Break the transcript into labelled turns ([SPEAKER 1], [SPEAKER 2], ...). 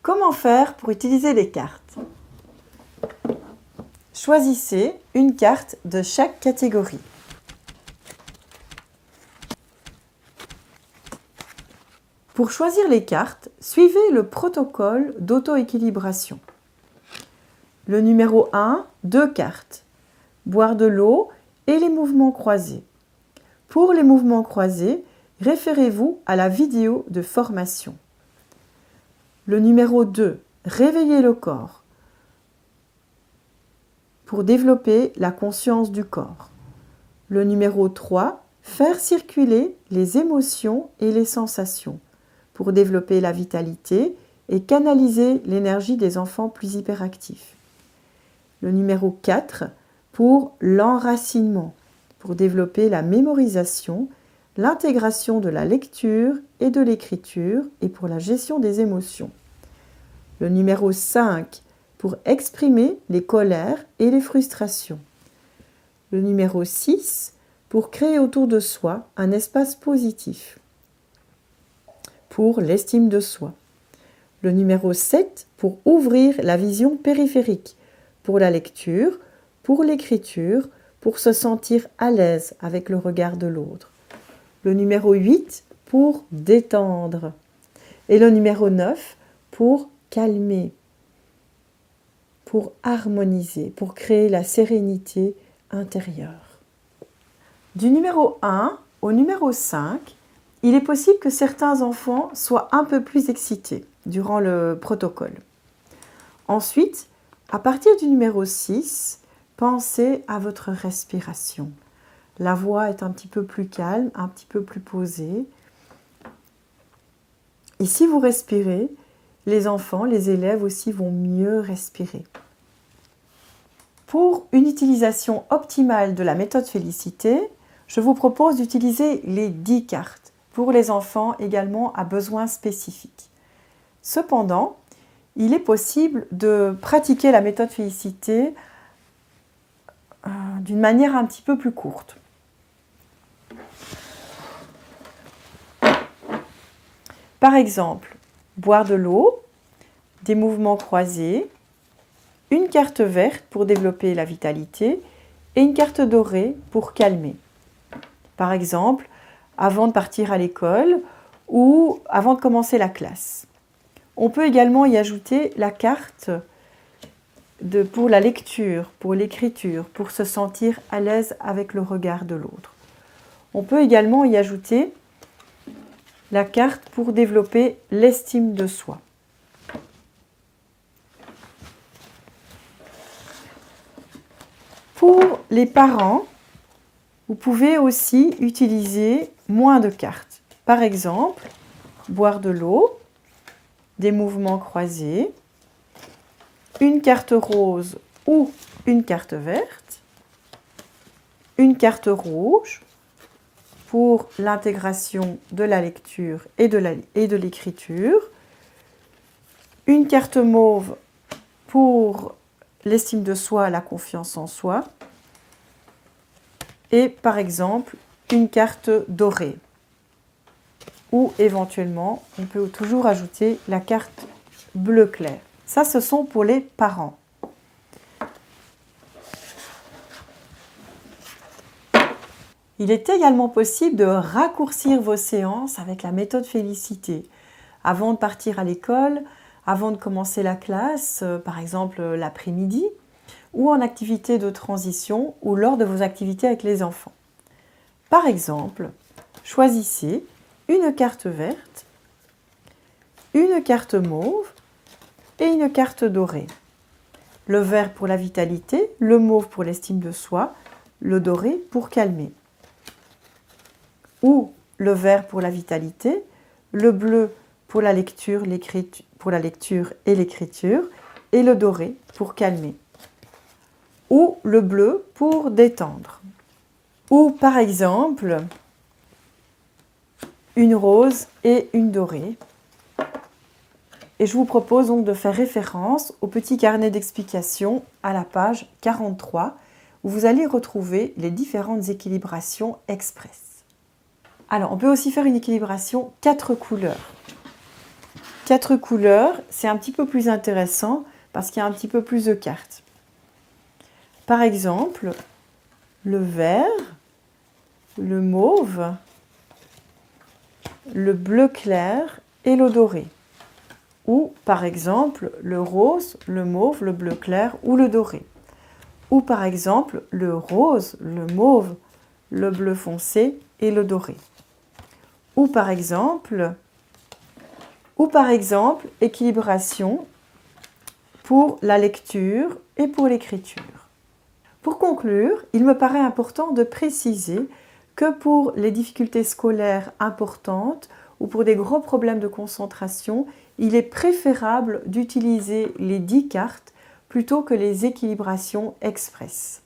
[SPEAKER 1] Comment faire pour utiliser les cartes? Choisissez une carte de chaque catégorie. Pour choisir les cartes, suivez le protocole d'auto-équilibration. Le numéro 1, 2 cartes. Boire de l'eau et les mouvements croisés. Pour les mouvements croisés, référez-vous à la vidéo de formation. Le numéro 2, réveiller le corps. Pour développer la conscience du corps. Le numéro 3, faire circuler les émotions et les sensations. Pour développer la vitalité et canaliser l'énergie des enfants plus hyperactifs. Le numéro 4, pour l'enracinement, pour développer la mémorisation, l'intégration de la lecture et de l'écriture et pour la gestion des émotions. Le numéro 5, pour exprimer les colères et les frustrations. Le numéro 6, pour créer autour de soi un espace positif. Pour l'estime de soi. Le numéro 7, pour ouvrir la vision périphérique, pour la lecture, pour l'écriture, pour se sentir à l'aise avec le regard de l'autre. Le numéro 8, pour détendre. Et le numéro 9, pour calmer, pour harmoniser, pour créer la sérénité intérieure. Du numéro 1 au numéro 5, il est possible que certains enfants soient un peu plus excités durant le protocole. Ensuite, à partir du numéro 6, pensez à votre respiration. La voix est un petit peu plus calme, un petit peu plus posée. Et si vous respirez, les enfants, les élèves aussi vont mieux respirer. Pour une utilisation optimale de la méthode Félicité, je vous propose d'utiliser les 10 cartes pour les enfants également à besoins spécifiques. Cependant, il est possible de pratiquer la méthode Félicité d'une manière un petit peu plus courte. Par exemple, boire de l'eau, des mouvements croisés, une carte verte pour développer la vitalité et une carte dorée pour calmer. Par exemple, avant de partir à l'école ou avant de commencer la classe. On peut également y ajouter la carte pour la lecture, pour l'écriture, pour se sentir à l'aise avec le regard de l'autre. On peut également y ajouter la carte pour développer l'estime de soi. Pour les parents, vous pouvez aussi utiliser moins de cartes. Par exemple, boire de l'eau, des mouvements croisés, une carte rose ou une carte verte, une carte rouge pour l'intégration de la lecture et de l'écriture, une carte mauve pour l'estime de soi, la confiance en soi, et par exemple une carte dorée. Ou éventuellement, on peut toujours ajouter la carte bleu clair. Ça, ce sont pour les parents. Il est également possible de raccourcir vos séances avec la méthode Félicité. Avant de partir à l'école, avant de commencer la classe, par exemple l'après-midi, ou en activité de transition, ou lors de vos activités avec les enfants. Par exemple, choisissez une carte verte, une carte mauve et une carte dorée. Le vert pour la vitalité, le mauve pour l'estime de soi, le doré pour calmer. Ou le vert pour la vitalité, le bleu pour la lecture et l'écriture, et le doré pour calmer. Ou le bleu pour détendre. Ou par exemple, une rose et une dorée. Et je vous propose donc de faire référence au petit carnet d'explications à la page 43 où vous allez retrouver les différentes équilibrations express. Alors, on peut aussi faire une équilibration 4 couleurs. 4 couleurs, c'est un petit peu plus intéressant parce qu'il y a un petit peu plus de cartes. Par exemple, le vert, le mauve, le bleu clair et le doré. Ou par exemple, le rose, le mauve, le bleu clair ou le doré. Ou par exemple, le rose, le mauve, le bleu foncé et le doré. Ou par exemple, équilibration pour la lecture et pour l'écriture. Pour conclure, il me paraît important de préciser que pour les difficultés scolaires importantes ou pour des gros problèmes de concentration, il est préférable d'utiliser les 10 cartes plutôt que les équilibrations express.